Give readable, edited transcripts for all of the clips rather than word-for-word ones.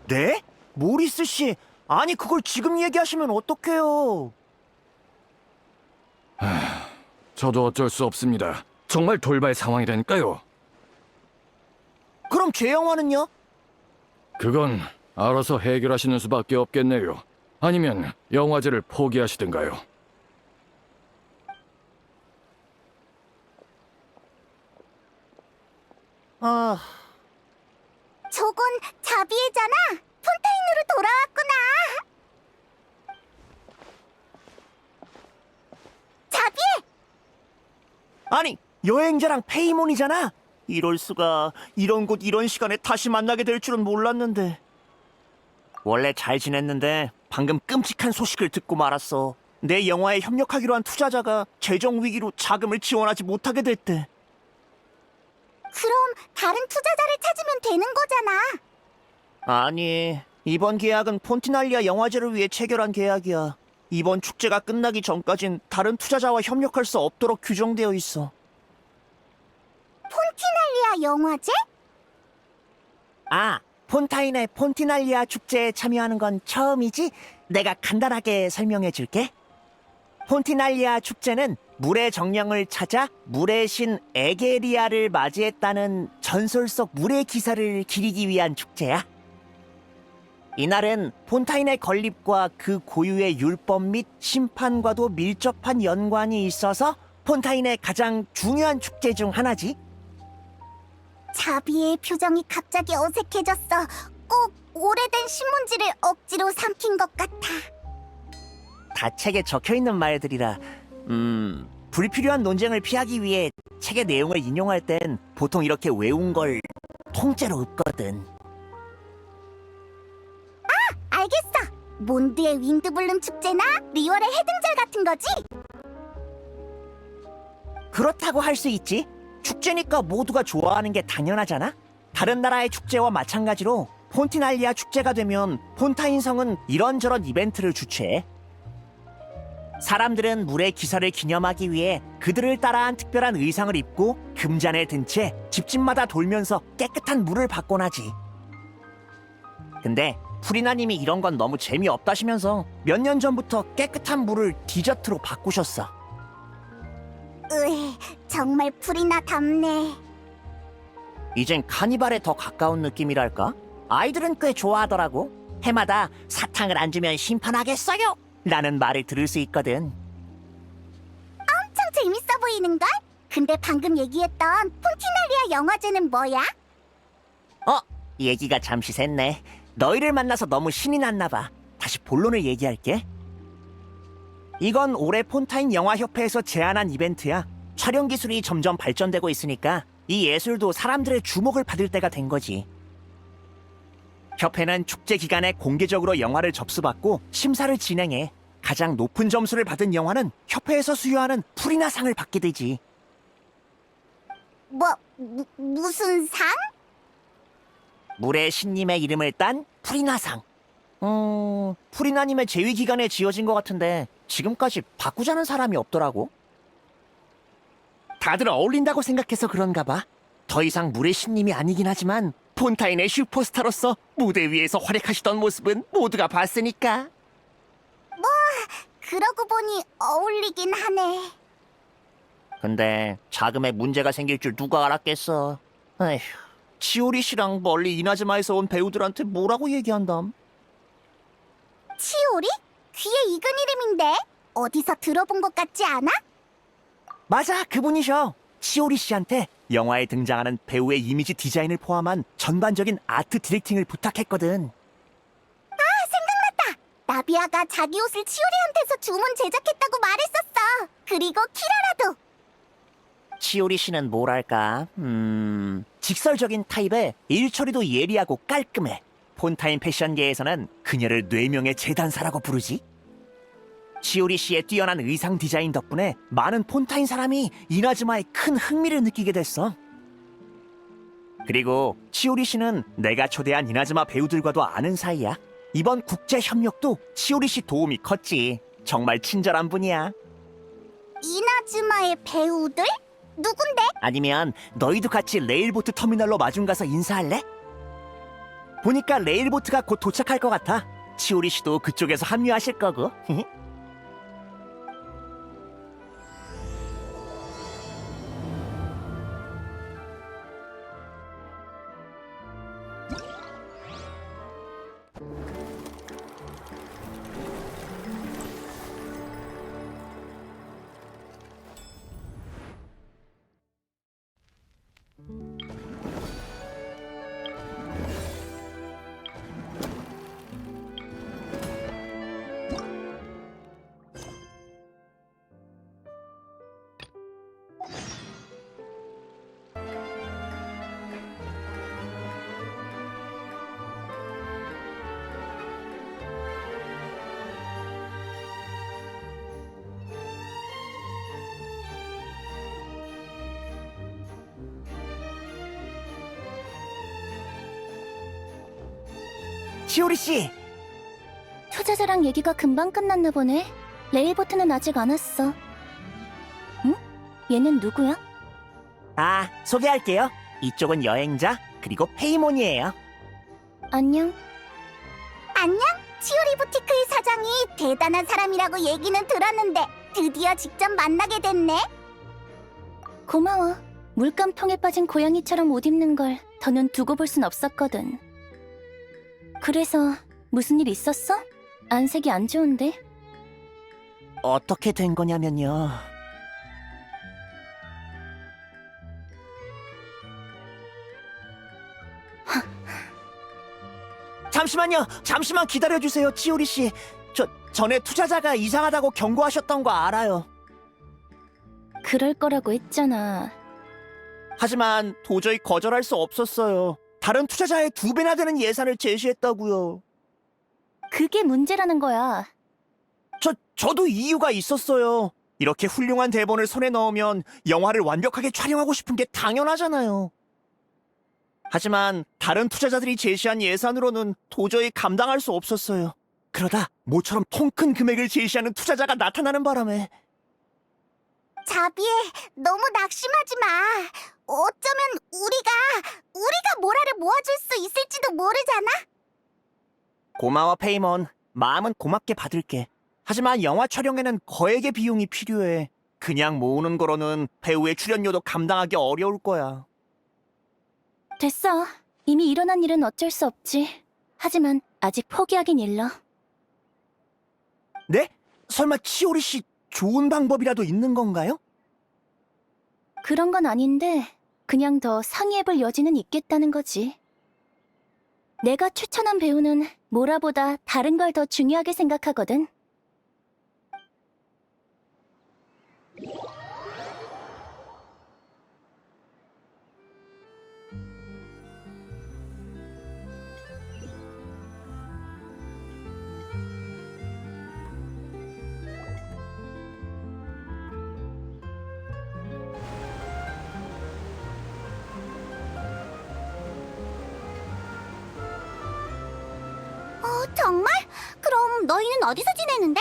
네? 모리스 씨, 아니 그걸 지금 얘기하시면 어떡해요? 저도 어쩔 수 없습니다. 정말 돌발 상황이라니까요. 그럼 제 영화는요? 그건 알아서 해결하시는 수밖에 없겠네요. 아니면 영화제를 포기하시든가요. 아, 저건 자비애잖아. 폰타인으로 돌아왔구나. 자비애! 아니 여행자랑 페이몬이잖아. 이럴 수가. 이런 곳 이런 시간에 다시 만나게 될 줄은 몰랐는데. 원래 잘 지냈는데 방금 끔찍한 소식을 듣고 말았어. 내 영화에 협력하기로 한 투자자가 재정 위기로 자금을 지원하지 못하게 됐대. 그럼 다른 투자자를 찾으면 되는 거잖아. 아니, 이번 계약은 폰티날리아 영화제를 위해 체결한 계약이야. 이번 축제가 끝나기 전까진 다른 투자자와 협력할 수 없도록 규정되어 있어. 폰티날리아 영화제? 아, 폰타인의 폰티날리아 축제에 참여하는 건 처음이지? 내가 간단하게 설명해 줄게. 폰티날리아 축제는 물의 정령을 찾아 물의 신 에게리아를 맞이했다는 전설 속 물의 기사를 기리기 위한 축제야. 이날은 폰타인의 건립과 그 고유의 율법 및 심판과도 밀접한 연관이 있어서 폰타인의 가장 중요한 축제 중 하나지. 자비의 표정이 갑자기 어색해졌어. 꼭 오래된 신문지를 억지로 삼킨 것 같아. 다 책에 적혀있는 말들이라 불필요한 논쟁을 피하기 위해 책의 내용을 인용할 땐 보통 이렇게 외운 걸 통째로 읊거든. 알겠어. 몬드의 윈드블룸 축제나 리월의 해등절 같은 거지? 그렇다고 할 수 있지. 축제니까 모두가 좋아하는 게 당연하잖아. 다른 나라의 축제와 마찬가지로 폰티날리아 축제가 되면 폰타인 성은 이런저런 이벤트를 주최해. 사람들은 물의 기사를 기념하기 위해 그들을 따라한 특별한 의상을 입고 금잔을 든 채 집집마다 돌면서 깨끗한 물을 받곤 하지. 근데 프리나님이 이런 건 너무 재미없다시면서 몇 년 전부터 깨끗한 물을 디저트로 바꾸셨어. 으에, 정말 프리나답네. 이젠 카니발에 더 가까운 느낌이랄까? 아이들은 꽤 좋아하더라고. 해마다 사탕을 안 주면 심판하겠어요! 라는 말을 들을 수 있거든. 엄청 재밌어 보이는걸? 근데 방금 얘기했던 폰티날리아 영화제는 뭐야? 얘기가 잠시 샜네. 너희를 만나서 너무 신이 났나 봐. 다시 본론을 얘기할게. 이건 올해 폰타인 영화협회에서 제안한 이벤트야. 촬영 기술이 점점 발전되고 있으니까 이 예술도 사람들의 주목을 받을 때가 된 거지. 협회는 축제 기간에 공개적으로 영화를 접수받고 심사를 진행해. 가장 높은 점수를 받은 영화는 협회에서 수여하는 프리나상을 받게 되지. 무슨 상? 물의 신님의 이름을 딴 프리나상. 프리나님의 재위 기간에 지어진 것 같은데 지금까지 바꾸자는 사람이 없더라고. 다들 어울린다고 생각해서 그런가 봐. 더 이상 물의 신님이 아니긴 하지만 폰타인의 슈퍼스타로서 무대 위에서 활약하시던 모습은 모두가 봤으니까. 그러고 보니 어울리긴 하네. 근데 자금에 문제가 생길 줄 누가 알았겠어. 에휴, 치오리 씨랑 멀리 이나즈마에서 온 배우들한테 뭐라고 얘기한담? 치오리? 귀에 익은 이름인데? 어디서 들어본 것 같지 않아? 맞아, 그분이셔. 치오리 씨한테 영화에 등장하는 배우의 이미지 디자인을 포함한 전반적인 아트 디렉팅을 부탁했거든. 생각났다. 나비아가 자기 옷을 치오리한테서 주문 제작했다고 말했었어. 그리고 키라라도. 치오리 씨는 뭐랄까, 직설적인 타입에 일처리도 예리하고 깔끔해. 폰타인 패션계에서는 그녀를 뇌명의 재단사라고 부르지. 치오리 씨의 뛰어난 의상 디자인 덕분에 많은 폰타인 사람이 이나즈마에 큰 흥미를 느끼게 됐어. 그리고 치오리 씨는 내가 초대한 이나즈마 배우들과도 아는 사이야. 이번 국제 협력도 치오리 씨 도움이 컸지. 정말 친절한 분이야. 이나즈마의 배우들? 누군데? 아니면 너희도 같이 레일보트 터미널로 마중 가서 인사할래? 보니까 레일보트가 곧 도착할 것 같아. 치오리 씨도 그쪽에서 합류하실 거고. 치오리 씨, 투자자랑 얘기가 금방 끝났나 보네. 레일보트는 아직 안 왔어. 응? 얘는 누구야? 소개할게요. 이쪽은 여행자, 그리고 페이몬이에요. 안녕. 안녕? 치오리 부티크의 사장이 대단한 사람이라고 얘기는 들었는데 드디어 직접 만나게 됐네. 고마워. 물감통에 빠진 고양이처럼 옷 입는 걸 더는 두고 볼 순 없었거든. 그래서 무슨 일 있었어? 안색이 안 좋은데? 어떻게 된 거냐면요. 잠시만 기다려주세요, 치오리 씨. 전에 투자자가 이상하다고 경고하셨던 거 알아요. 그럴 거라고 했잖아. 하지만 도저히 거절할 수 없었어요. 다른 투자자의 2배나 되는 예산을 제시했다고요. 그게 문제라는 거야. 저도 이유가 있었어요. 이렇게 훌륭한 대본을 손에 넣으면 영화를 완벽하게 촬영하고 싶은 게 당연하잖아요. 하지만 다른 투자자들이 제시한 예산으로는 도저히 감당할 수 없었어요. 그러다 모처럼 통 큰 금액을 제시하는 투자자가 나타나는 바람에. 자비에 너무 낙심하지 마. 어쩌면 우리가 모라를 모아줄 수 있을지도 모르잖아. 고마워, 페이몬. 마음은 고맙게 받을게. 하지만 영화 촬영에는 거액의 비용이 필요해. 그냥 모으는 거로는 배우의 출연료도 감당하기 어려울 거야. 됐어. 이미 일어난 일은 어쩔 수 없지. 하지만 아직 포기하긴 일러. 네? 설마 치오리 씨 좋은 방법이라도 있는 건가요? 그런 건 아닌데 그냥 더 상의해볼 여지는 있겠다는 거지. 내가 추천한 배우는 모라보다 다른 걸 더 중요하게 생각하거든. 정말? 그럼 너희는 어디서 지내는데?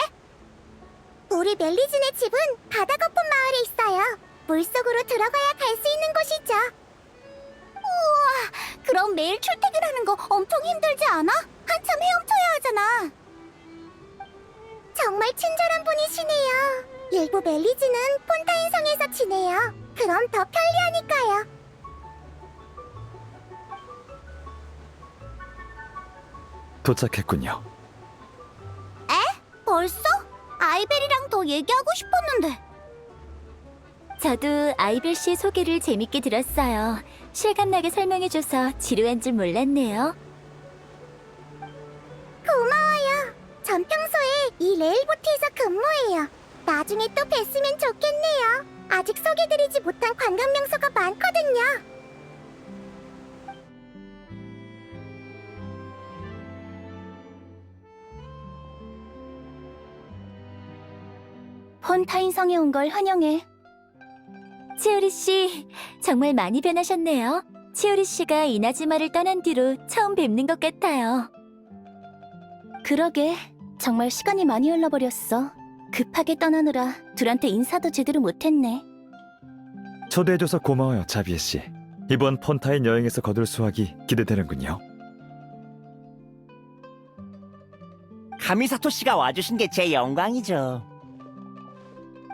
우리 멜리진의 집은 바다 거품 마을에 있어요. 물속으로 들어가야 갈 수 있는 곳이죠. 우와, 그럼 매일 출퇴근하는 거 엄청 힘들지 않아? 한참 헤엄쳐야 하잖아. 정말 친절한 분이시네요. 일부 멜리진은 폰타인 성에서 지내요. 그럼 더 편리하니까요. 도착했군요. 벌써? 아이벨이랑 더 얘기하고 싶었는데. 저도 아이벨 씨 소개를 재밌게 들었어요. 실감나게 설명해줘서 지루한 줄 몰랐네요. 고마워요. 전 평소에 이 레일보트에서 근무해요. 나중에 또 뵀으면 좋겠네요. 아직 소개드리지 못한 관광 명소가 많거든요. 폰타인 성에 온 걸 환영해. 치오리 씨, 정말 많이 변하셨네요. 치오리 씨가 이나즈마를 떠난 뒤로 처음 뵙는 것 같아요. 그러게, 정말 시간이 많이 흘러버렸어. 급하게 떠나느라 둘한테 인사도 제대로 못했네. 초대해줘서 고마워요, 자비에 씨. 이번 폰타인 여행에서 거둘 수확이 기대되는군요. 가미사토 씨가 와주신 게 제 영광이죠.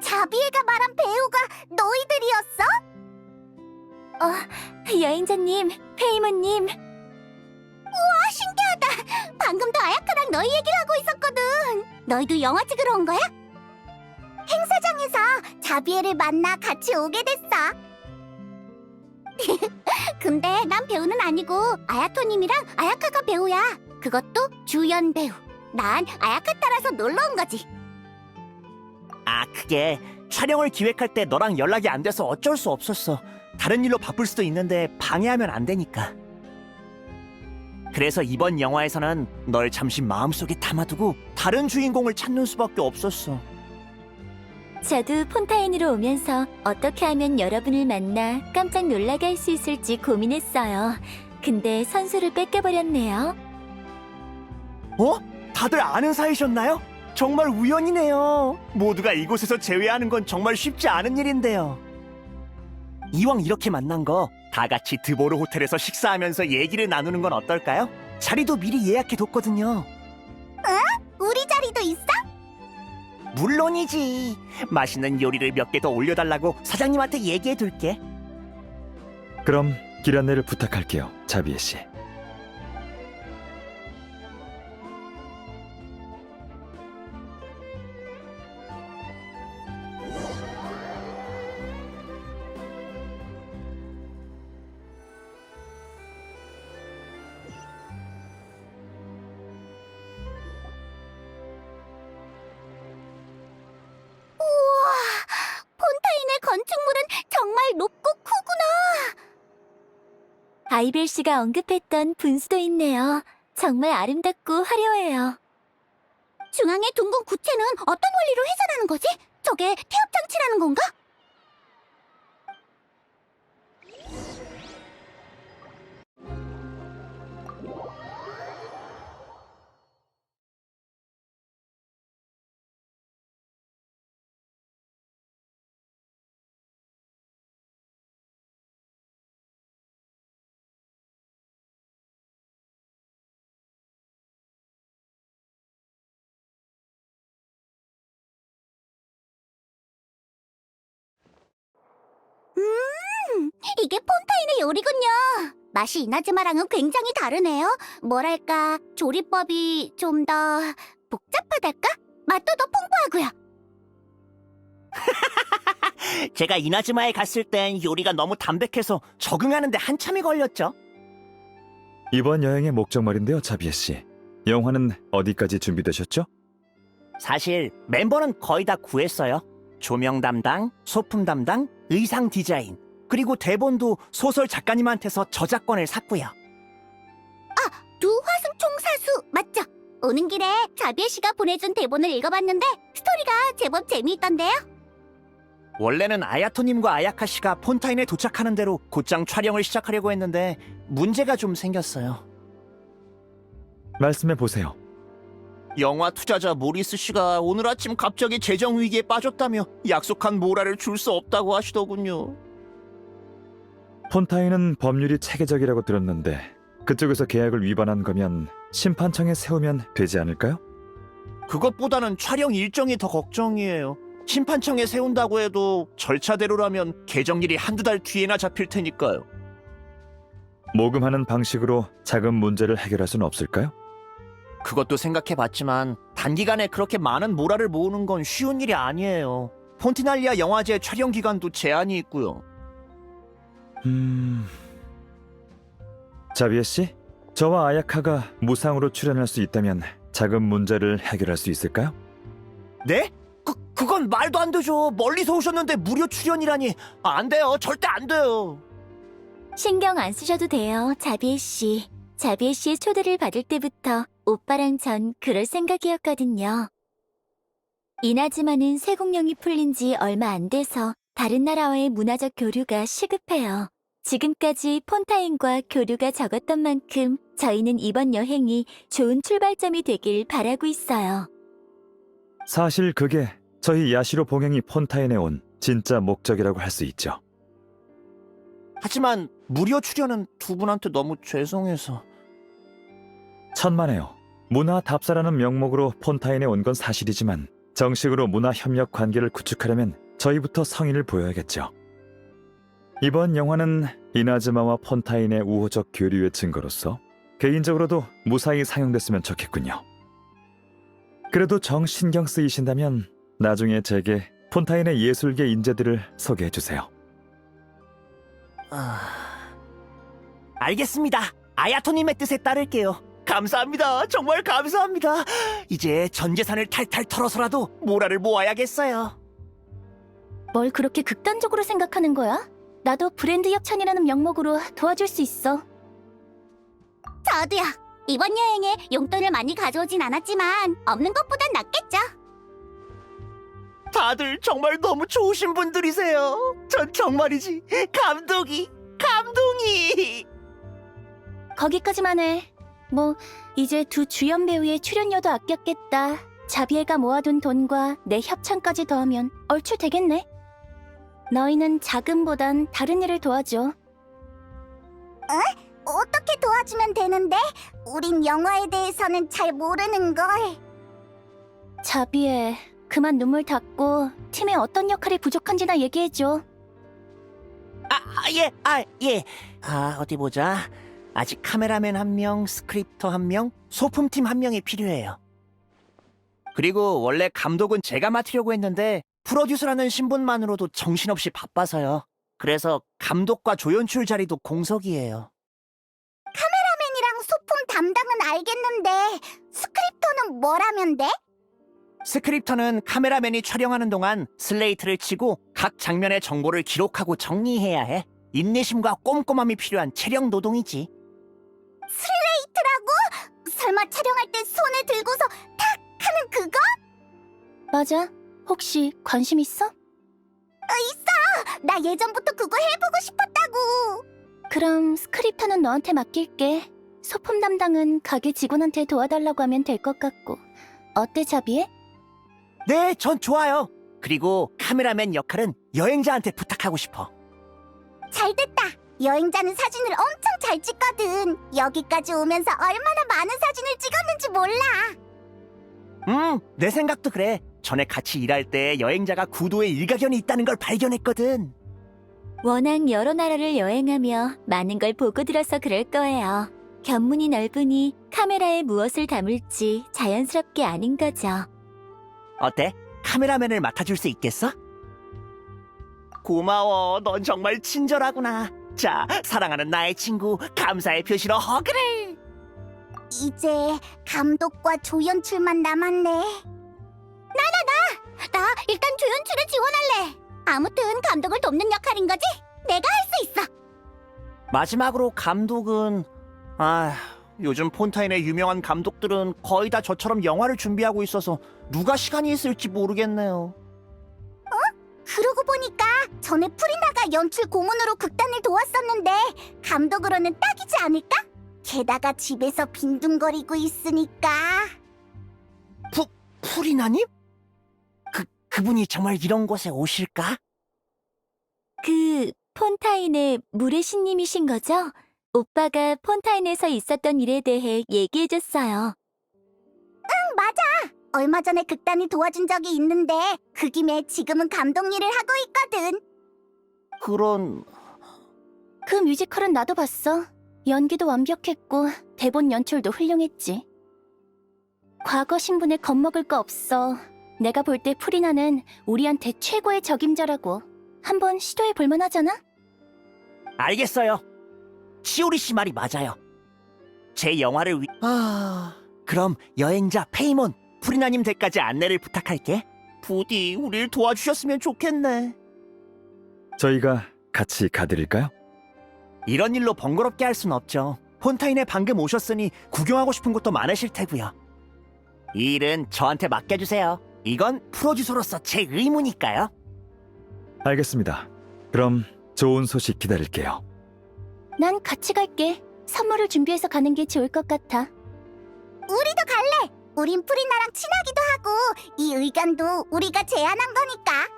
자비애가 말한 배우가 너희들이었어? 여행자님, 페이모님. 와, 신기하다. 방금도 아야카랑 너희 얘기를 하고 있었거든. 너희도 영화 찍으러 온 거야? 행사장에서 자비애를 만나 같이 오게 됐어. 근데 난 배우는 아니고 아야토님이랑 아야카가 배우야. 그것도 주연 배우. 난 아야카 따라서 놀러 온 거지. 아, 그게 촬영을 기획할 때 너랑 연락이 안 돼서 어쩔 수 없었어. 다른 일로 바쁠 수도 있는데 방해하면 안 되니까. 그래서 이번 영화에서는 널 잠시 마음속에 담아두고 다른 주인공을 찾는 수밖에 없었어. 저도 폰타인으로 오면서 어떻게 하면 여러분을 만나 깜짝 놀라게 할 수 있을지 고민했어요. 근데 선수를 뺏겨버렸네요. 어? 다들 아는 사이셨나요? 정말 우연이네요. 모두가 이곳에서 재회하는 건 정말 쉽지 않은 일인데요. 이왕 이렇게 만난 거 다 같이 드보르 호텔에서 식사하면서 얘기를 나누는 건 어떨까요? 자리도 미리 예약해뒀거든요. 우리 자리도 있어? 물론이지. 맛있는 요리를 몇 개 더 올려달라고 사장님한테 얘기해둘게. 그럼 길 안내를 부탁할게요, 자비에 씨. 우와, 폰타인의 건축물은 정말 높고 크구나. 아이벨 씨가 언급했던 분수도 있네요. 정말 아름답고 화려해요. 중앙의 둥근 구체는 어떤 원리로 회전하는 거지? 저게 태엽 장치라는 건가? 이게 폰타인의 요리군요. 맛이 이나즈마랑은 굉장히 다르네요. 뭐랄까, 조리법이 좀 더 복잡하달까? 맛도 더 풍부하고요. 제가 이나즈마에 갔을 땐 요리가 너무 담백해서 적응하는데 한참이 걸렸죠. 이번 여행의 목적 말인데요, 자비에 씨. 영화는 어디까지 준비되셨죠? 사실 멤버는 거의 다 구했어요. 조명 담당, 소품 담당, 의상 디자인, 그리고 대본도 소설 작가님한테서 저작권을 샀고요. 두 화승총 사수 맞죠? 오는 길에 자비애 씨가 보내준 대본을 읽어봤는데 스토리가 제법 재미있던데요. 원래는 아야토님과 아야카 씨가 폰타인에 도착하는 대로 곧장 촬영을 시작하려고 했는데 문제가 좀 생겼어요. 말씀해 보세요. 영화 투자자 모리스 씨가 오늘 아침 갑자기 재정 위기에 빠졌다며 약속한 모라를 줄 수 없다고 하시더군요. 폰타인은 법률이 체계적이라고 들었는데 그쪽에서 계약을 위반한 거면 심판청에 세우면 되지 않을까요? 그것보다는 촬영 일정이 더 걱정이에요. 심판청에 세운다고 해도 절차대로라면 개정일이 한두 달 뒤에나 잡힐 테니까요. 모금하는 방식으로 자금 문제를 해결할 수는 없을까요? 그것도 생각해봤지만 단기간에 그렇게 많은 모라를 모으는 건 쉬운 일이 아니에요. 폰티날리아 영화제 촬영 기간도 제한이 있고요. 자비에 씨, 저와 아야카가 무상으로 출연할 수 있다면 자금 문제를 해결할 수 있을까요? 네? 그건 말도 안 되죠. 멀리서 오셨는데 무료 출연이라니. 안 돼요. 절대 안 돼요. 신경 안 쓰셔도 돼요, 자비애 씨. 자비애 씨의 초대를 받을 때부터 오빠랑 전 그럴 생각이었거든요. 이나즈마는 세국령이 풀린 지 얼마 안 돼서 다른 나라와의 문화적 교류가 시급해요. 지금까지 폰타인과 교류가 적었던 만큼 저희는 이번 여행이 좋은 출발점이 되길 바라고 있어요. 사실 그게 저희 야시로 봉행이 폰타인에 온 진짜 목적이라고 할 수 있죠. 하지만 무료 출연은 두 분한테 너무 죄송해서. 천만에요. 문화 답사라는 명목으로 폰타인에 온 건 사실이지만 정식으로 문화 협력 관계를 구축하려면 저희부터 성의를 보여야겠죠. 이번 영화는 이나즈마와 폰타인의 우호적 교류의 증거로서 개인적으로도 무사히 상영됐으면 좋겠군요. 그래도 정 신경 쓰이신다면 나중에 제게 폰타인의 예술계 인재들을 소개해 주세요. 알겠습니다. 아야토님의 뜻에 따를게요. 감사합니다. 정말 감사합니다. 이제 전 재산을 탈탈 털어서라도 모라를 모아야겠어요. 뭘 그렇게 극단적으로 생각하는 거야? 나도 브랜드 협찬이라는 명목으로 도와줄 수 있어. 저도요. 이번 여행에 용돈을 많이 가져오진 않았지만 없는 것보단 낫겠죠. 다들 정말 너무 좋으신 분들이세요. 전 정말이지 감동이. 거기까지만 해. 뭐 이제 두 주연 배우의 출연료도 아꼈겠다. 자비애가 모아둔 돈과 내 협찬까지 더하면 얼추 되겠네. 너희는 자금보단 다른 일을 도와줘. 어떻게 도와주면 되는데? 우린 영화에 대해서는 잘 모르는 걸. 자비애, 그만 눈물 닦고 팀에 어떤 역할이 부족한지나 얘기해줘. 예. 어디 보자. 아직 카메라맨 1명, 스크립터 1명, 소품팀 1명이 필요해요. 그리고 원래 감독은 제가 맡으려고 했는데 프로듀서라는 신분만으로도 정신없이 바빠서요. 그래서 감독과 조연출 자리도 공석이에요. 카메라맨이랑 소품 담당은 알겠는데 스크립터는 뭘 하면 돼? 스크립터는 카메라맨이 촬영하는 동안 슬레이트를 치고 각 장면의 정보를 기록하고 정리해야 해. 인내심과 꼼꼼함이 필요한 체력 노동이지. 슬레이트라고? 설마 촬영할 때 손에 들고서 탁 하는 그거? 맞아. 혹시 관심 있어? 있어! 나 예전부터 그거 해보고 싶었다고! 그럼 스크립터는 너한테 맡길게. 소품 담당은 가게 직원한테 도와달라고 하면 될 것 같고. 어때, 자비애? 네, 전 좋아요. 그리고 카메라맨 역할은 여행자한테 부탁하고 싶어. 잘됐다! 여행자는 사진을 엄청 잘 찍거든. 여기까지 오면서 얼마나 많은 사진을 찍었는지 몰라. 내 생각도 그래. 전에 같이 일할 때 여행자가 구도에 일가견이 있다는 걸 발견했거든. 워낙 여러 나라를 여행하며 많은 걸 보고 들어서 그럴 거예요. 견문이 넓으니 카메라에 무엇을 담을지 자연스럽게 아는 거죠. 어때? 카메라맨을 맡아줄 수 있겠어? 고마워. 넌 정말 친절하구나. 자, 사랑하는 나의 친구, 감사의 표시로 허그를. 이제 감독과 조연출만 남았네. 나 일단 조연출에 지원할래. 아무튼 감독을 돕는 역할인 거지? 내가 할 수 있어. 마지막으로 감독은 요즘 폰타인의 유명한 감독들은 거의 다 저처럼 영화를 준비하고 있어서 누가 시간이 있을지 모르겠네요. 그러고 보니까 전에 프리나가 연출 고문으로 극단을 도왔었는데 감독으로는 딱이지 않을까? 게다가 집에서 빈둥거리고 있으니까. 프리나님? 그분이 정말 이런 곳에 오실까? 그 폰타인의 물의 신님이신 거죠? 오빠가 폰타인에서 있었던 일에 대해 얘기해줬어요. 맞아. 얼마 전에 극단을 도와준 적이 있는데 그 김에 지금은 감독 일을 하고 있거든. 그런... 그 뮤지컬은 나도 봤어. 연기도 완벽했고 대본 연출도 훌륭했지. 과거 신분에 겁먹을 거 없어. 내가 볼 때 프리나는 우리한테 최고의 적임자라고. 한번 시도해 볼 만하잖아? 알겠어요. 치오리 씨 말이 맞아요. 제 영화를 그럼 여행자 페이몬, 프리나님 댁까지 안내를 부탁할게. 부디 우릴 도와주셨으면 좋겠네. 저희가 같이 가드릴까요? 이런 일로 번거롭게 할 순 없죠. 폰타인에 방금 오셨으니 구경하고 싶은 곳도 많으실 테고요. 이 일은 저한테 맡겨주세요. 이건 프로듀서로서 제 의무니까요. 알겠습니다. 그럼 좋은 소식 기다릴게요. 난 같이 갈게. 선물을 준비해서 가는 게 좋을 것 같아. 우리도 갈래. 우린 프리나랑 친하기도 하고 이 의견도 우리가 제안한 거니까.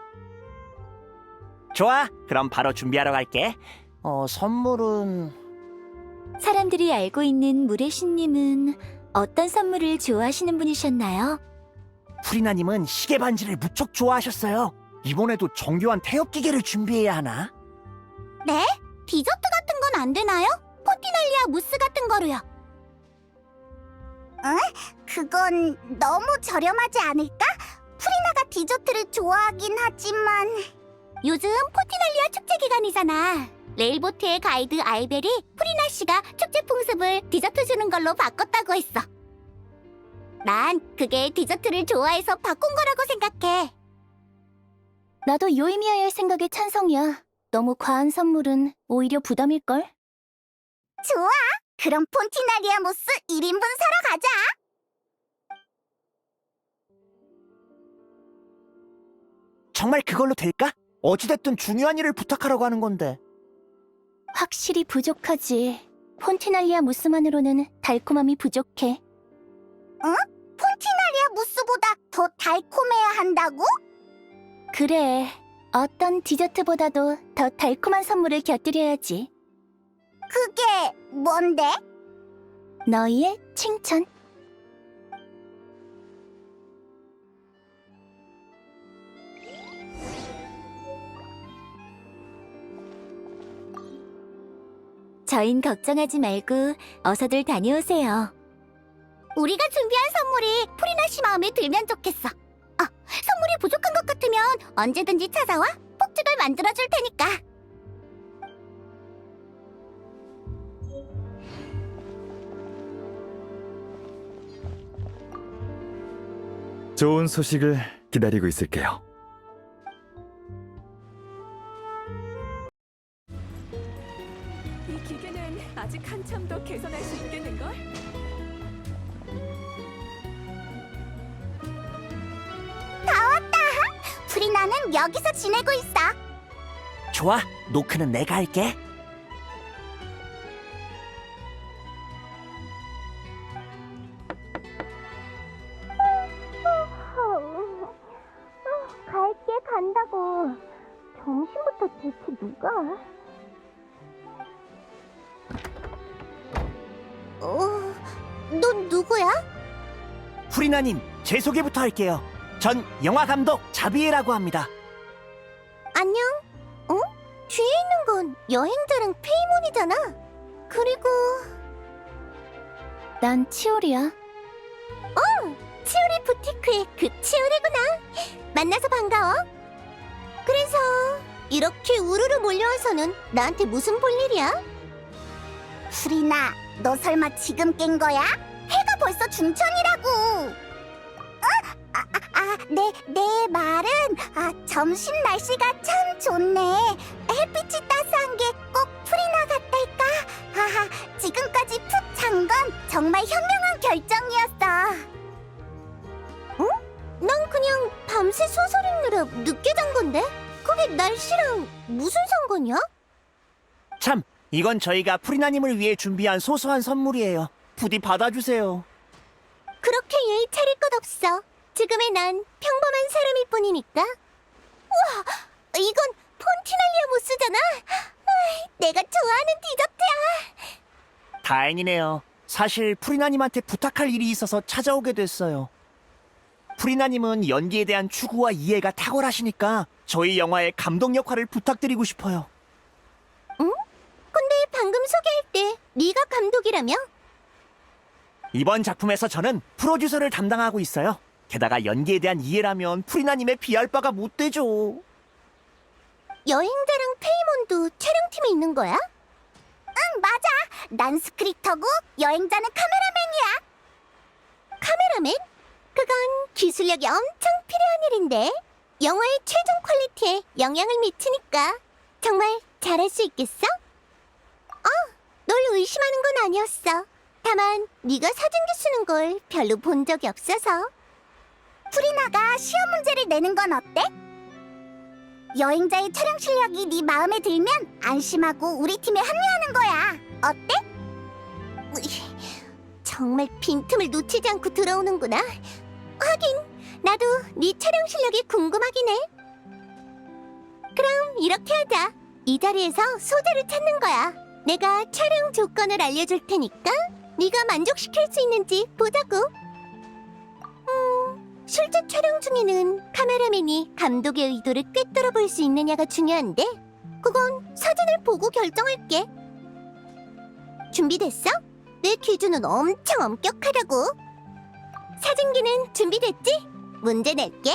좋아, 그럼 바로 준비하러 갈게. 선물은... 사람들이 알고 있는 물의 신님은 어떤 선물을 좋아하시는 분이셨나요? 프리나님은 시계 반지를 무척 좋아하셨어요. 이번에도 정교한 태엽 기계를 준비해야 하나? 네? 디저트 같은 건 안 되나요? 포티날리아 무스 같은 거로요. 그건 너무 저렴하지 않을까? 프리나가 디저트를 좋아하긴 하지만 요즘 포티날리아 축제 기간이잖아. 레일보트의 가이드 알벨이 프리나 씨가 축제 풍습을 디저트 주는 걸로 바꿨다고 했어. 난 그게 디저트를 좋아해서 바꾼 거라고 생각해. 나도 요이미아의 생각에 찬성이야. 너무 과한 선물은 오히려 부담일걸? 좋아! 그럼 폰티나리아 무스 1인분 사러 가자! 정말 그걸로 될까? 어찌됐든 중요한 일을 부탁하라고 하는 건데. 확실히 부족하지. 폰티날리아 무스만으로는 달콤함이 부족해. 폰티나리아 무스보다 더 달콤해야 한다고? 그래. 어떤 디저트보다도 더 달콤한 선물을 곁들여야지. 그게 뭔데? 너희의 칭찬. 저흰 걱정하지 말고 어서들 다녀오세요. 우리가 준비한 선물이 프리나 씨 마음에 들면 좋겠어. 선물이 부족한 것 같으면 언제든지 찾아와 폭죽을 만들어줄 테니까. 좋은 소식을 기다리고 있을게요. 이 기계는 아직 한참 더 개선할 수 있겠는걸? 프리나는 여기서 지내고 있어. 좋아, 노크는 내가 할게. 갈게 간다고. 점심부터 대체 누가? 넌 누구야? 프리나님, 제 소개부터 할게요. 전 영화 감독 자비에라고 합니다. 안녕. 뒤에 있는 건 여행자랑 페이몬이잖아. 그리고 난 치오리야. 치오리 부티크의 그 치오리구나. 만나서 반가워. 그래서 이렇게 우르르 몰려와서는 나한테 무슨 볼일이야? 프리나, 너 설마 지금 깬 거야? 해가 벌써 중천이라고. 내 말은 점심 날씨가 참 좋네. 햇빛이 따스한 게 꼭 프리나 같달까? 지금까지 푹 잔 건 정말 현명한 결정이었어. 난 그냥 밤새 소설 읽느라 늦게 잔 건데? 그게 날씨랑 무슨 상관이야? 참, 이건 저희가 프리나님을 위해 준비한 소소한 선물이에요. 부디 받아주세요. 그렇게 예의 차릴 것 없어. 지금의 난 평범한 사람일 뿐이니까. 우와, 이건 폰티날리아 무스잖아. 내가 좋아하는 디저트야. 다행이네요. 사실 프리나님한테 부탁할 일이 있어서 찾아오게 됐어요. 프리나님은 연기에 대한 추구와 이해가 탁월하시니까 저희 영화의 감독 역할을 부탁드리고 싶어요. 근데 방금 소개할 때 네가 감독이라며? 이번 작품에서 저는 프로듀서를 담당하고 있어요. 게다가 연기에 대한 이해라면 프리나님의 비할 바가 못 되죠. 여행자랑 페이몬도 촬영팀에 있는 거야? 응, 맞아. 난 스크립터고 여행자는 카메라맨이야. 카메라맨? 그건 기술력이 엄청 필요한 일인데 영화의 최종 퀄리티에 영향을 미치니까 정말 잘할 수 있겠어? 널 의심하는 건 아니었어. 다만 네가 사진기 쓰는 걸 별로 본 적이 없어서. 프리나가 시험 문제를 내는 건 어때? 여행자의 촬영 실력이 네 마음에 들면 안심하고 우리 팀에 합류하는 거야. 어때? 정말 빈틈을 놓치지 않고 들어오는구나. 하긴 나도 네 촬영 실력이 궁금하긴 해. 그럼 이렇게 하자. 이 자리에서 소재를 찾는 거야. 내가 촬영 조건을 알려줄 테니까 네가 만족시킬 수 있는지 보자고. 실제 촬영 중에는 카메라맨이 감독의 의도를 꿰뚫어 볼 수 있느냐가 중요한데 그건 사진을 보고 결정할게. 준비됐어? 내 기준은 엄청 엄격하다고. 사진기는 준비됐지? 문제 낼게.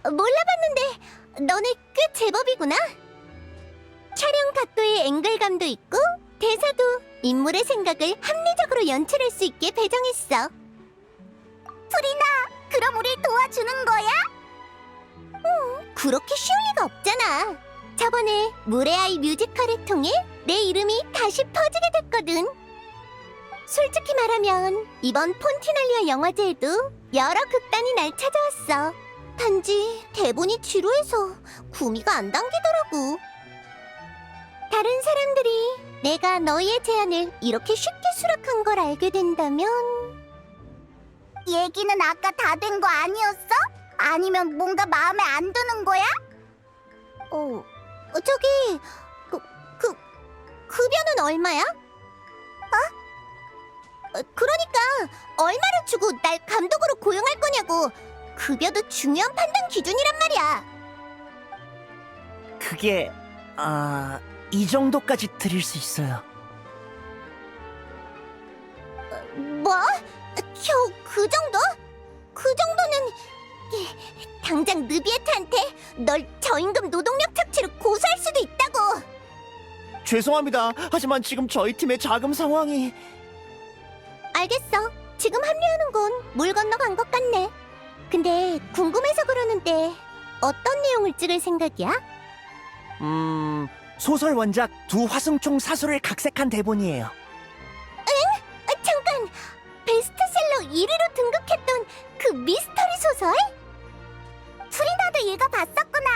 몰라봤는데 너네 꽤 제법이구나. 촬영 각도의 앵글감도 있고 대사도 인물의 생각을 합리적으로 연출할 수 있게 배정했어. 프리나, 그럼 우릴 도와주는 거야? 그렇게 쉬울 리가 없잖아. 저번에 물의 아이 뮤지컬을 통해 내 이름이 다시 퍼지게 됐거든. 솔직히 말하면 이번 폰티날리아 영화제에도 여러 극단이 날 찾아왔어. 단지 대본이 지루해서 구미가 안 당기더라고. 다른 사람들이 내가 너희의 제안을 이렇게 쉽게 수락한 걸 알게 된다면 얘기는 아까 다 된 거 아니었어? 아니면 뭔가 마음에 안 드는 거야? 저기 급여는 얼마야? 그러니까 얼마를 주고 날 감독으로 고용할 거냐고. 급여도 중요한 판단 기준이란 말이야. 그게 이 정도까지 드릴 수 있어요. 뭐? 겨우 그 정도? 그 정도는 당장 느비에트한테 널 저임금 노동력 착취로 고소할 수도 있다고. 죄송합니다. 하지만 지금 저희 팀의 자금 상황이... 알겠어. 지금 합류하는 건 물 건너간 것 같네. 근데 궁금해서 그러는데 어떤 내용을 찍을 생각이야? 소설 원작 두 화승총 사수를 각색한 대본이에요. 잠깐! 베스트셀러 1위로 등극했던 그 미스터리 소설? 프리나도 읽어봤었구나.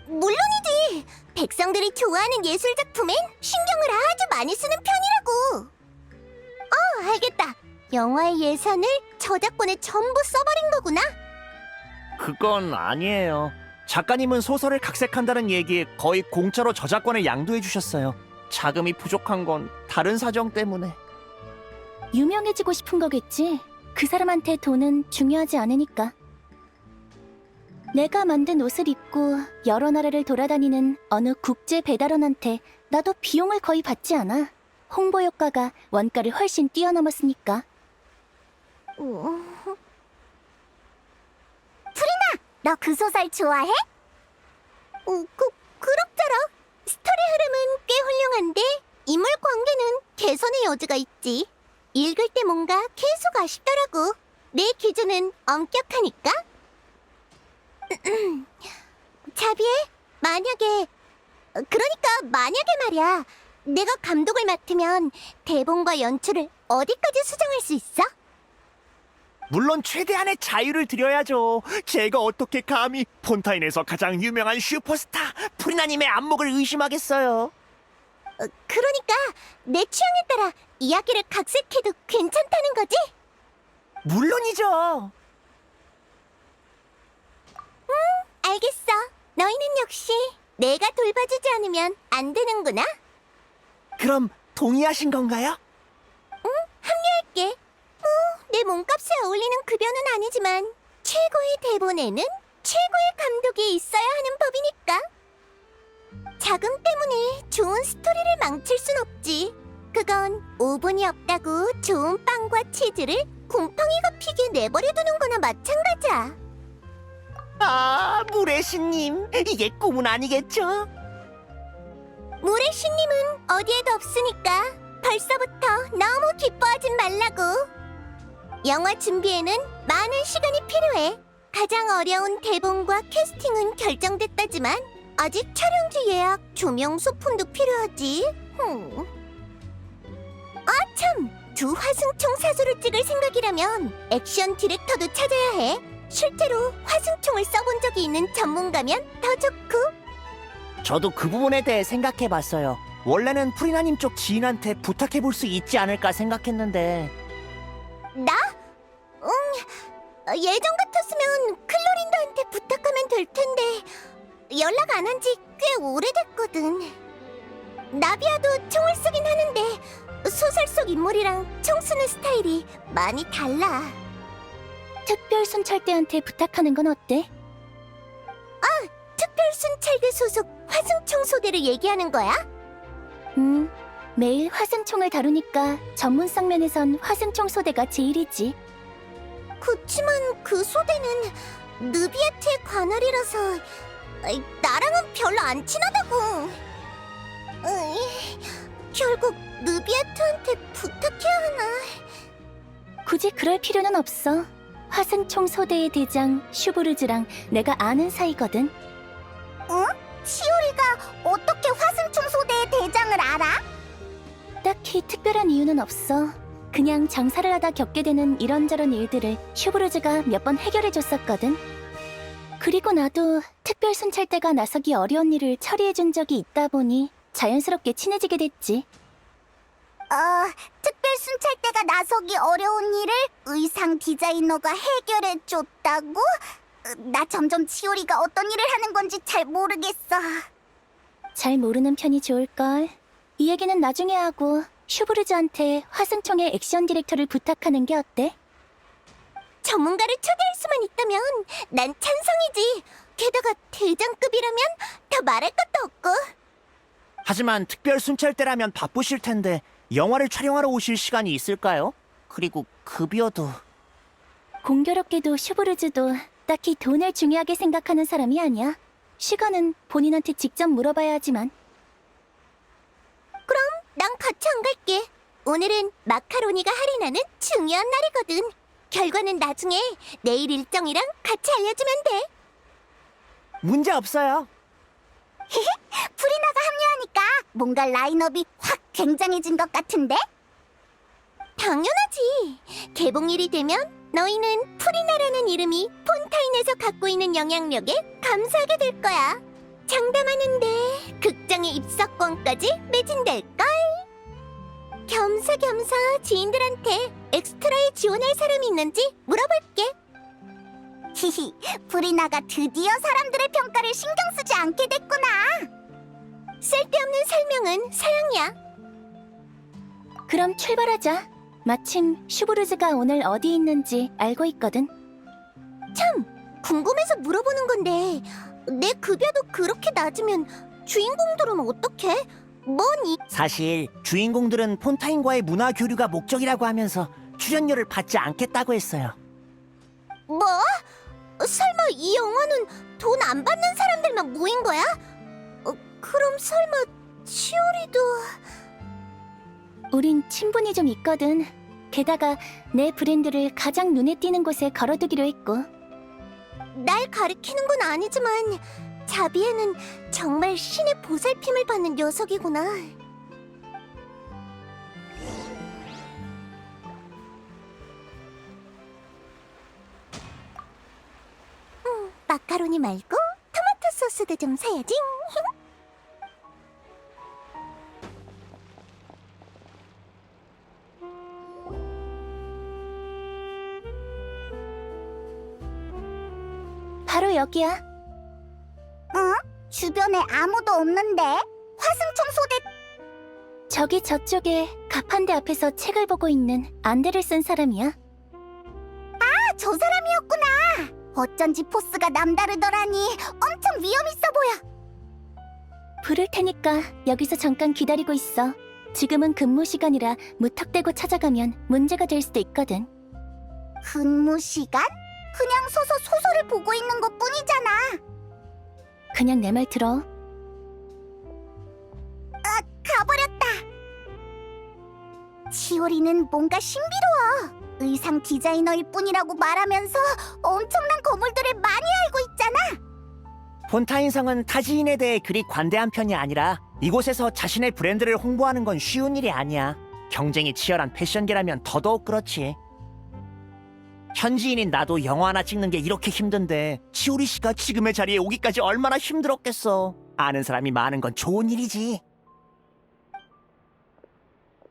물론이지. 백성들이 좋아하는 예술 작품엔 신경을 아주 많이 쓰는 편이라고. 알겠다. 영화의 예산을 저작권에 전부 써버린 거구나. 그건 아니에요. 작가님은 소설을 각색한다는 얘기에 거의 공짜로 저작권을 양도해 주셨어요. 자금이 부족한 건 다른 사정 때문에. 유명해지고 싶은 거겠지. 그 사람한테 돈은 중요하지 않으니까. 내가 만든 옷을 입고 여러 나라를 돌아다니는 어느 국제 배달원한테 나도 비용을 거의 받지 않아. 홍보 효과가 원가를 훨씬 뛰어넘었으니까. 프리나, 너 그 소설 좋아해? 그럭저럭. 스토리 흐름은 꽤 훌륭한데 인물 관계는 개선의 여지가 있지. 읽을 때 뭔가 계속 아쉽더라고. 내 기준은 엄격하니까. 자비에, 만약에 말이야. 내가 감독을 맡으면 대본과 연출을 어디까지 수정할 수 있어? 물론 최대한의 자유를 드려야죠. 제가 어떻게 감히 폰타인에서 가장 유명한 슈퍼스타 프리나님의 안목을 의심하겠어요. 그러니까 내 취향에 따라 이야기를 각색해도 괜찮다는 거지? 물론이죠. 알겠어. 너희는 역시 내가 돌봐주지 않으면 안 되는구나. 그럼 동의하신 건가요? 합류 몸값에 어울리는 급여는 아니지만 최고의 대본에는 최고의 감독이 있어야 하는 법이니까. 자금 때문에 좋은 스토리를 망칠 순 없지. 그건 오븐이 없다고 좋은 빵과 치즈를 곰팡이가 피게 내버려두는 거나 마찬가지야. 아, 물의 신님, 이게 꿈은 아니겠죠? 물의 신님은 어디에도 없으니까 벌써부터 너무 기뻐하진 말라고. 영화 준비에는 많은 시간이 필요해. 가장 어려운 대본과 캐스팅은 결정됐다지만 아직 촬영지 예약, 조명, 소품도 필요하지. 아 참! 두 화승총 사수를 찍을 생각이라면 액션 디렉터도 찾아야 해. 실제로 화승총을 써본 적이 있는 전문가면 더 좋고. 저도 그 부분에 대해 생각해봤어요. 원래는 프리나님 쪽 지인한테 부탁해볼 수 있지 않을까 생각했는데. 나? 예전 같았으면 클로린더한테 부탁하면 될 텐데 연락 안 한 지 꽤 오래됐거든. 나비아도 총을 쓰긴 하는데 소설 속 인물이랑 총 쏘는 스타일이 많이 달라. 특별 순찰대한테 부탁하는 건 어때? 특별순찰대 소속 화승총 소대를 얘기하는 거야? 매일 화승총을 다루니까 전문성 면에선 화승총 소대가 제일이지. 그치만 그 소대는 느비에트의 관할이라서 나랑은 별로 안 친하다고. 결국 느비에트한테 부탁해야 하나? 굳이 그럴 필요는 없어. 화승총 소대의 대장 슈브르즈랑 내가 아는 사이거든. 치오리가 어떻게 화승총 소대의 대장을 알아? 딱히 특별한 이유는 없어. 그냥 장사를 하다 겪게 되는 이런저런 일들을 슈브르즈가 몇 번 해결해줬었거든. 그리고 나도 특별 순찰대가 나서기 어려운 일을 처리해준 적이 있다 보니 자연스럽게 친해지게 됐지. 특별순찰대가 나서기 어려운 일을 의상 디자이너가 해결해줬다고? 나 점점 치오리가 어떤 일을 하는 건지 잘 모르겠어. 잘 모르는 편이 좋을걸. 이 얘기는 나중에 하고 슈브르즈한테 화승총의 액션 디렉터를 부탁하는 게 어때? 전문가를 초대할 수만 있다면 난 찬성이지. 게다가 대장급이라면 더 말할 것도 없고. 하지만 특별 순찰대라면 바쁘실 텐데 영화를 촬영하러 오실 시간이 있을까요? 그리고 급여도... 공교롭게도 슈브르즈도 딱히 돈을 중요하게 생각하는 사람이 아니야. 시간은 본인한테 직접 물어봐야 하지만. 그럼 난 같이 안 갈게. 오늘은 마카로니가 할인하는 중요한 날이거든. 결과는 나중에 내일 일정이랑 같이 알려주면 돼. 문제 없어요. 프리나가 합류하니까 뭔가 라인업이 확 굉장해진 것 같은데? 당연하지. 개봉일이 되면 너희는 프리나라는 이름이 폰타인에서 갖고 있는 영향력에 감사하게 될 거야. 장담하는데 극장의 입석권까지 매진될걸? 겸사겸사 지인들한테 엑스트라에 지원할 사람이 있는지 물어볼게. 히히, 프리나가 드디어 사람들의 평가를 신경 쓰지 않게 됐구나. 쓸데없는 설명은 사양이야. 그럼 출발하자. 마침 슈브르즈가 오늘 어디 있는지 알고 있거든. 참, 궁금해서 물어보는 건데 내 급여도 그렇게 낮으면 주인공들은 어떡해? 뭐니? 사실 주인공들은 폰타인과의 문화 교류가 목적이라고 하면서 출연료를 받지 않겠다고 했어요. 뭐? 설마 이 영화는 돈 안 받는 사람들만 모인 거야? 그럼 설마 치오리도... 우린 친분이 좀 있거든. 게다가 내 브랜드를 가장 눈에 띄는 곳에 걸어두기로 했고. 날 가리키는 건 아니지만 자비에는 정말 신의 보살핌을 받는 녀석이구나. 마카로니 말고 토마토 소스도 좀 사야지. 바로 여기야. 주변에 아무도 없는데? 화승총 소대... 저기 저쪽에 가판대 앞에서 책을 보고 있는 안대를 쓴 사람이야. 저 사람이었구나. 어쩐지 포스가 남다르더라니. 엄청 위험 있어 보여. 부를 테니까 여기서 잠깐 기다리고 있어. 지금은 근무 시간이라 무턱대고 찾아가면 문제가 될 수도 있거든. 근무 시간? 그냥 서서 소설을 보고 있는 것뿐이잖아. 그냥 내 말 들어. 가버렸다. 치오리는 뭔가 신비로워. 의상 디자이너일 뿐이라고 말하면서 엄청난 거물들을 많이 알고 있잖아. 폰타인성은 타지인에 대해 그리 관대한 편이 아니라 이곳에서 자신의 브랜드를 홍보하는 건 쉬운 일이 아니야. 경쟁이 치열한 패션계라면 더더욱 그렇지. 현지인인 나도 영화 하나 찍는 게 이렇게 힘든데 치오리 씨가 지금의 자리에 오기까지 얼마나 힘들었겠어. 아는 사람이 많은 건 좋은 일이지.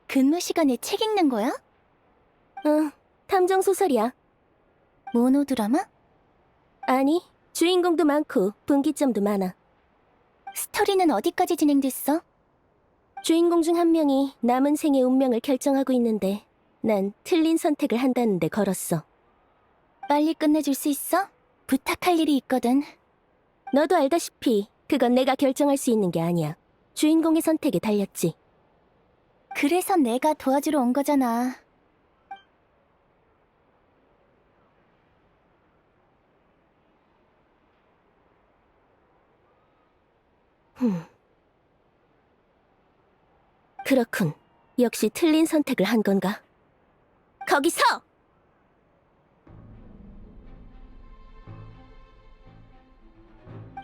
근무 시간에 책 읽는 거야? 응, 탐정 소설이야. 모노드라마? 아니, 주인공도 많고 분기점도 많아. 스토리는 어디까지 진행됐어? 주인공 중 한 명이 남은 생의 운명을 결정하고 있는데 난 틀린 선택을 한다는데 걸었어. 빨리 끝내줄 수 있어? 부탁할 일이 있거든. 너도 알다시피 그건 내가 결정할 수 있는 게 아니야. 주인공의 선택에 달렸지. 그래서 내가 도와주러 온 거잖아. 그렇군. 역시 틀린 선택을 한 건가? 거기서!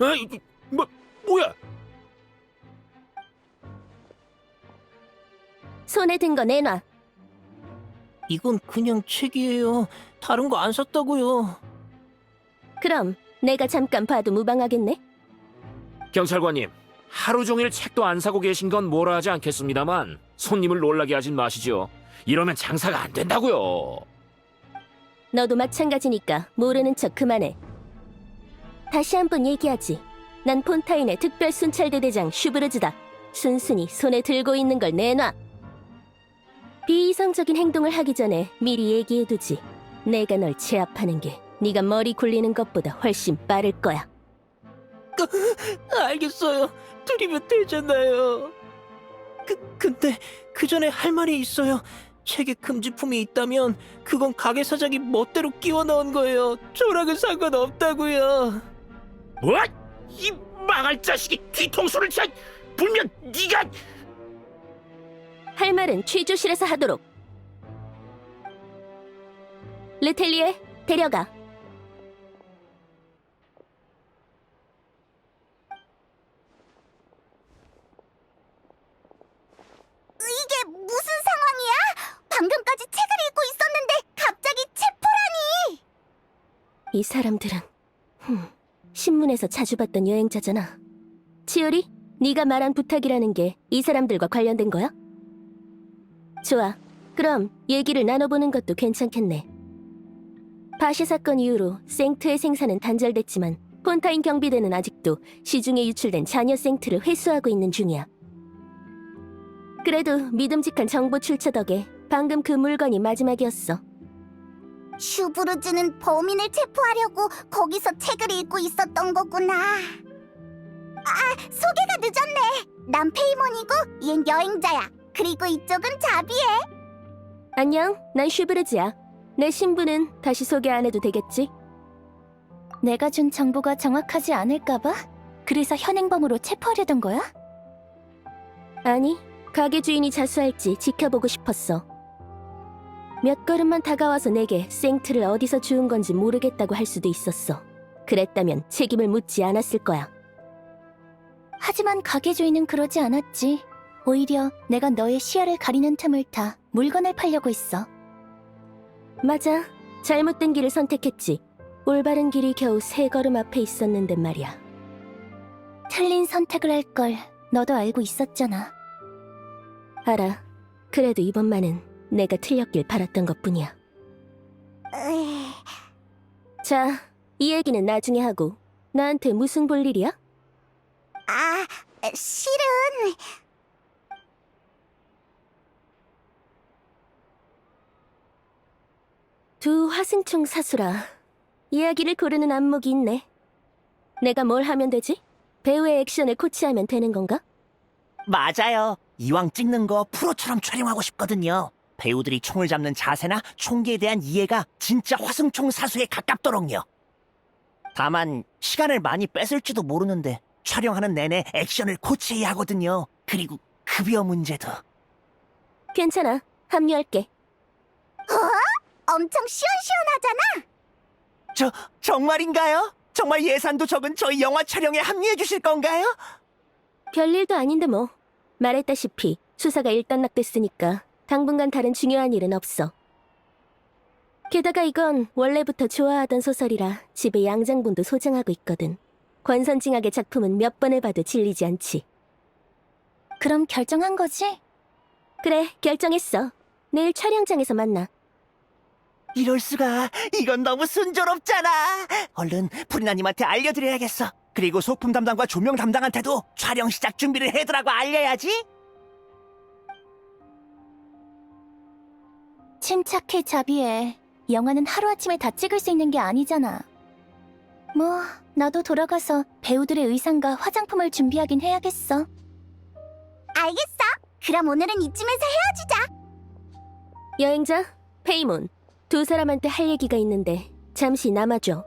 에이, 뭐야? 손에 든 거 내놔. 이건 그냥 책이에요. 다른 거 안 샀다고요. 그럼 내가 잠깐 봐도 무방하겠네? 경찰관님, 하루 종일 책도 안 사고 계신 건 뭐라 하지 않겠습니다만 손님을 놀라게 하진 마시죠. 이러면 장사가 안 된다고요. 너도 마찬가지니까 모르는 척 그만해. 다시 한번 얘기하지. 난 폰타인의 특별 순찰대 대장 슈브르즈다. 순순히 손에 들고 있는 걸 내놔. 비이성적인 행동을 하기 전에 미리 얘기해두지. 내가 널 제압하는 게 네가 머리 굴리는 것보다 훨씬 빠를 거야. 알겠어요. 드리면 되잖아요. 근데 그 전에 할 말이 있어요. 책에 금지품이 있다면 그건 가게 사장이 멋대로 끼워 넣은 거예요. 저랑은 상관없다고요. 뭐? 이 망할 자식이 뒤통수를 차! 분명 네가... 할 말은 취조실에서 하도록. 르텔리에, 데려가. 이게 무슨 상황이야? 방금까지 책을 읽고 있었는데 갑자기 체포라니! 이 사람들은 신문에서 자주 봤던 여행자잖아. 치오리, 네가 말한 부탁이라는 게 이 사람들과 관련된 거야? 좋아. 그럼 얘기를 나눠보는 것도 괜찮겠네. 바시 사건 이후로 생트의 생산은 단절됐지만 폰타인 경비대는 아직도 시중에 유출된 잔여 생트를 회수하고 있는 중이야. 그래도 믿음직한 정보 출처 덕에 방금 그 물건이 마지막이었어. 슈브르즈는 범인을 체포하려고 거기서 책을 읽고 있었던 거구나. 소개가 늦었네. 난 페이몬이고 얜 여행자야. 그리고 이쪽은 자비에. 안녕, 난 슈브르즈야. 내 신분은 다시 소개 안 해도 되겠지? 내가 준 정보가 정확하지 않을까봐? 그래서 현행범으로 체포하려던 거야? 아니, 가게 주인이 자수할지 지켜보고 싶었어. 몇 걸음만 다가와서 내게 생트를 어디서 주운 건지 모르겠다고 할 수도 있었어. 그랬다면 책임을 묻지 않았을 거야. 하지만 가게 주인은 그러지 않았지. 오히려 내가 너의 시야를 가리는 틈을 타 물건을 팔려고 했어. 맞아. 잘못된 길을 선택했지. 올바른 길이 겨우 3걸음 앞에 있었는데 말이야. 틀린 선택을 할 걸 너도 알고 있었잖아. 알아. 그래도 이번만은 내가 틀렸길 바랐던 것뿐이야. 으이, 자, 이 얘기는 나중에 하고. 나한테 무슨 볼 일이야? 실은 두 화승총 사수라. 이야기를 고르는 안목이 있네. 내가 뭘 하면 되지? 배우의 액션을 코치하면 되는 건가? 맞아요. 이왕 찍는 거 프로처럼 촬영하고 싶거든요. 배우들이 총을 잡는 자세나 총기에 대한 이해가 진짜 화승총 사수에 가깝도록요. 다만 시간을 많이 뺏을지도 모르는데 촬영하는 내내 액션을 코치해야 하거든요. 그리고 급여 문제도. 괜찮아. 합류할게. 엄청 시원시원하잖아. 정말인가요? 정말 예산도 적은 저희 영화 촬영에 합류해 주실 건가요? 별일도 아닌데 뭐. 말했다시피 수사가 일단락됐으니까 당분간 다른 중요한 일은 없어. 게다가 이건 원래부터 좋아하던 소설이라 집에 양장본도 소장하고 있거든. 권선징악의 작품은 몇 번을 봐도 질리지 않지. 그럼 결정한 거지? 그래, 결정했어. 내일 촬영장에서 만나. 이럴 수가. 이건 너무 순조롭잖아. 얼른 프리나님한테 알려드려야겠어. 그리고 소품 담당과 조명 담당한테도 촬영 시작 준비를 해두라고 알려야지. 침착해, 자비에. 영화는 하루아침에 다 찍을 수 있는 게 아니잖아. 뭐, 나도 돌아가서 배우들의 의상과 화장품을 준비하긴 해야겠어. 알겠어. 그럼 오늘은 이쯤에서 헤어지자. 여행자, 페이몬. 두 사람한테 할 얘기가 있는데 잠시 남아줘.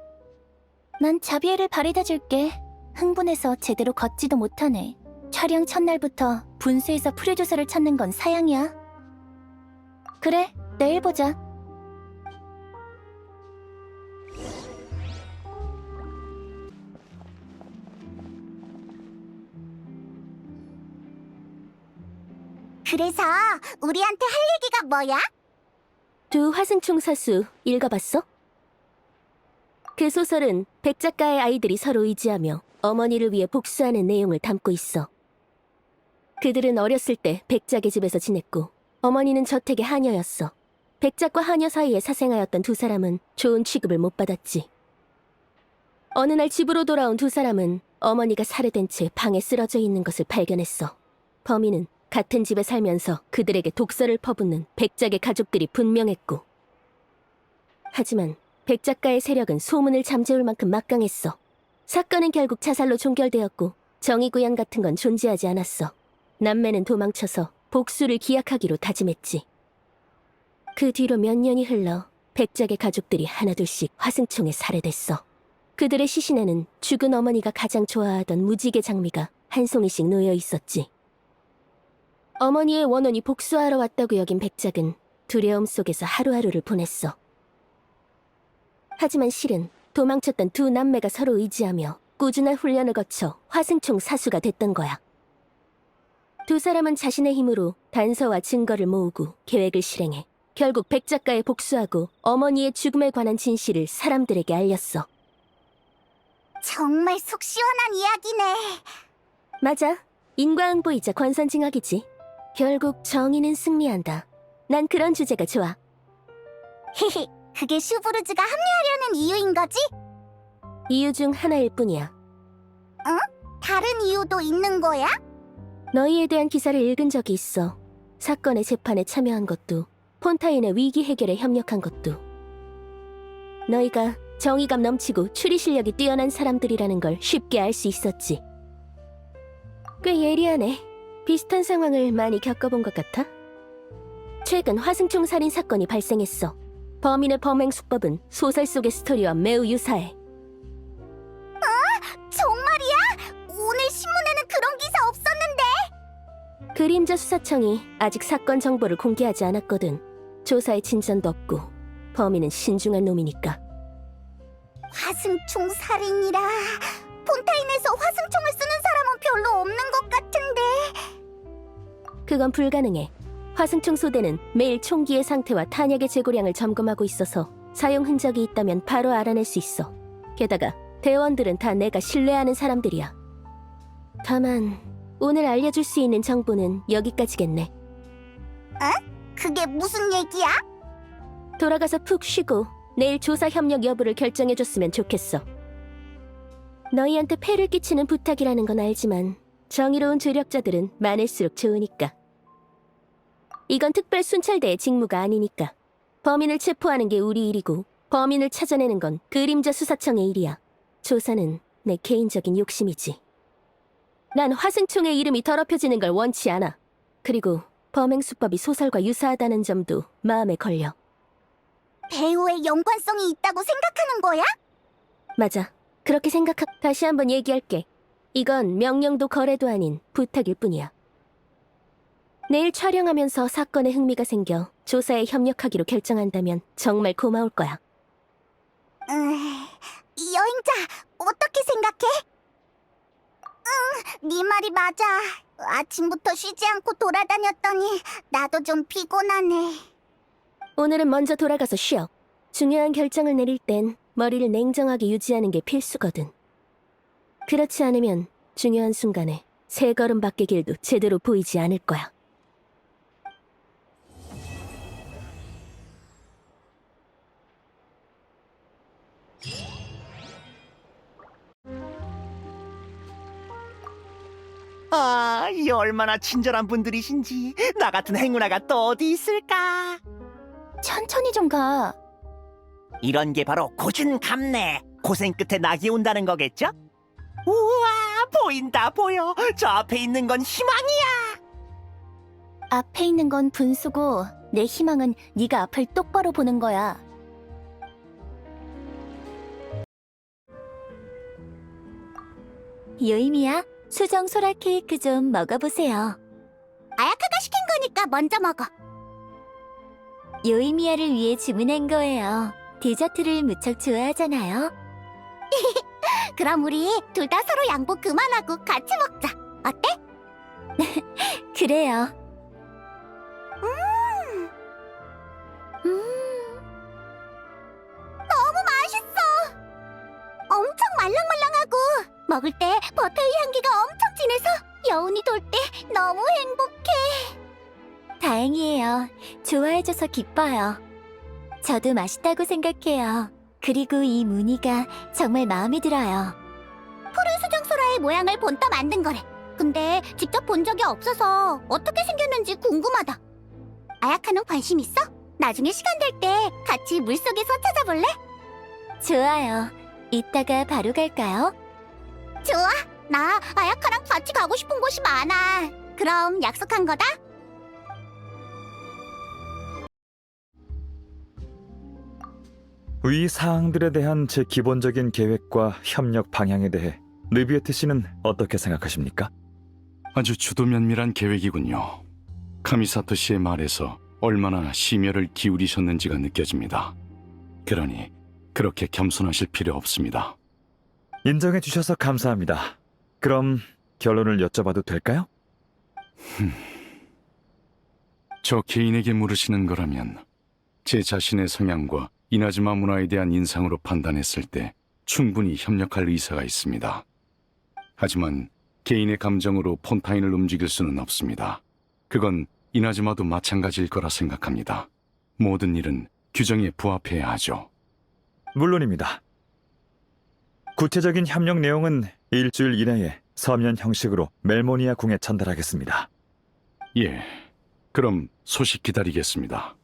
난 자비에를 바래다 줄게. 흥분해서 제대로 걷지도 못하네. 촬영 첫날부터 분수에서 프로듀서를 찾는 건 사양이야. 그래, 내일 보자. 그래서 우리한테 할 얘기가 뭐야? 두 화승총 사수 읽어봤어? 그 소설은 백 작가의 아이들이 서로 의지하며 어머니를 위해 복수하는 내용을 담고 있어. 그들은 어렸을 때 백작의 집에서 지냈고 어머니는 저택의 하녀였어. 백작과 하녀 사이에 사생하였던 두 사람은 좋은 취급을 못 받았지. 어느 날 집으로 돌아온 두 사람은 어머니가 살해된 채 방에 쓰러져 있는 것을 발견했어. 범인은 같은 집에 살면서 그들에게 독서를 퍼붓는 백작의 가족들이 분명했고, 하지만 백 작가의 세력은 소문을 잠재울 만큼 막강했어. 사건은 결국 자살로 종결되었고 정의구현 같은 건 존재하지 않았어. 남매는 도망쳐서 복수를 기약하기로 다짐했지. 그 뒤로 몇 년이 흘러 백작의 가족들이 하나둘씩 화승총에 살해됐어. 그들의 시신에는 죽은 어머니가 가장 좋아하던 무지개 장미가 한 송이씩 놓여 있었지. 어머니의 원혼이 복수하러 왔다고 여긴 백작은 두려움 속에서 하루하루를 보냈어. 하지만 실은 도망쳤던 두 남매가 서로 의지하며 꾸준한 훈련을 거쳐 화승총 사수가 됐던 거야. 두 사람은 자신의 힘으로 단서와 증거를 모으고 계획을 실행해 결국 백 작가에 복수하고 어머니의 죽음에 관한 진실을 사람들에게 알렸어. 정말 속 시원한 이야기네. 맞아. 인과응보이자 권선징악이지. 결국 정의는 승리한다. 난 그런 주제가 좋아. 헤헤, 그게 슈브르즈가 합류하려는 이유인 거지? 이유 중 하나일 뿐이야. 다른 이유도 있는 거야? 너희에 대한 기사를 읽은 적이 있어. 사건의 재판에 참여한 것도, 폰타인의 위기 해결에 협력한 것도. 너희가 정의감 넘치고 추리 실력이 뛰어난 사람들이라는 걸 쉽게 알 수 있었지. 꽤 예리하네. 비슷한 상황을 많이 겪어본 것 같아? 최근 화승총 살인 사건이 발생했어. 범인의 범행 수법은 소설 속의 스토리와 매우 유사해. 정말이야? 오늘 신문에는 그런 기사 없었는데. 그림자 수사청이 아직 사건 정보를 공개하지 않았거든. 조사에 진전도 없고 범인은 신중한 놈이니까. 화승총 살인이라. 폰타인에서 화승총을 쓰는 사람은 별로 없는 것 같은데. 그건 불가능해. 화승총 소대는 매일 총기의 상태와 탄약의 재고량을 점검하고 있어서 사용 흔적이 있다면 바로 알아낼 수 있어. 게다가 대원들은 다 내가 신뢰하는 사람들이야. 다만 오늘 알려줄 수 있는 정보는 여기까지겠네. 그게 무슨 얘기야? 돌아가서 푹 쉬고 내일 조사 협력 여부를 결정해줬으면 좋겠어. 너희한테 폐를 끼치는 부탁이라는 건 알지만 정의로운 조력자들은 많을수록 좋으니까. 이건 특별 순찰대의 직무가 아니니까. 범인을 체포하는 게 우리 일이고 범인을 찾아내는 건 그림자 수사청의 일이야. 조사는 내 개인적인 욕심이지. 난 화승총의 이름이 더럽혀지는 걸 원치 않아. 그리고 범행 수법이 소설과 유사하다는 점도 마음에 걸려. 배우의 연관성이 있다고 생각하는 거야? 맞아. 그렇게 다시 한번 얘기할게. 이건 명령도 거래도 아닌 부탁일 뿐이야. 내일 촬영하면서 사건에 흥미가 생겨 조사에 협력하기로 결정한다면 정말 고마울 거야. 여행자, 어떻게 생각해? 네 말이 맞아. 아침부터 쉬지 않고 돌아다녔더니 나도 좀 피곤하네. 오늘은 먼저 돌아가서 쉬어. 중요한 결정을 내릴 땐 머리를 냉정하게 유지하는 게 필수거든. 그렇지 않으면 중요한 순간에 세 걸음 밖의 길도 제대로 보이지 않을 거야. 아, 이 얼마나 친절한 분들이신지. 나 같은 행운아가 또 어디 있을까? 천천히 좀 가. 이런 게 바로 고준감래. 고생 끝에 낙이 온다는 거겠죠? 우와, 보인다 보여. 저 앞에 있는 건 희망이야. 앞에 있는 건 분수고 내 희망은 네가 앞을 똑바로 보는 거야. 요이미야, 수정 소라 케이크 좀 먹어보세요. 아야카가 시킨 거니까 먼저 먹어. 요이미야를 위해 주문한 거예요. 디저트를 무척 좋아하잖아요. 그럼 우리 둘 다 서로 양보 그만하고 같이 먹자. 어때? 그래요. 너무 맛있어. 엄청 말랑말랑하고 먹을 때 버터의 향기가 엄청 진해서 여운이 돌 때 너무 행복해. 다행이에요. 좋아해줘서 기뻐요. 저도 맛있다고 생각해요. 그리고 이 무늬가 정말 마음에 들어요. 푸른 수정소라의 모양을 본떠 만든 거래. 근데 직접 본 적이 없어서 어떻게 생겼는지 궁금하다. 아야카는 관심 있어? 나중에 시간 될 때 같이 물속에서 찾아볼래? 좋아요. 이따가 바로 갈까요? 좋아. 나 아야카랑 같이 가고 싶은 곳이 많아. 그럼 약속한 거다. 위 사항들에 대한 제 기본적인 계획과 협력 방향에 대해 르비에트 씨는 어떻게 생각하십니까? 아주 주도 면밀한 계획이군요. 카미사토 씨의 말에서 얼마나 심혈을 기울이셨는지가 느껴집니다. 그러니 그렇게 겸손하실 필요 없습니다. 인정해 주셔서 감사합니다. 그럼 결론을 여쭤봐도 될까요? 저 개인에게 물으시는 거라면 제 자신의 성향과 이나즈마 문화에 대한 인상으로 판단했을 때 충분히 협력할 의사가 있습니다. 하지만 개인의 감정으로 폰타인을 움직일 수는 없습니다. 그건 이나즈마도 마찬가지일 거라 생각합니다. 모든 일은 규정에 부합해야 하죠. 물론입니다. 구체적인 협력 내용은 일주일 이내에 서면 형식으로 멜모니아 궁에 전달하겠습니다. 예, 그럼 소식 기다리겠습니다.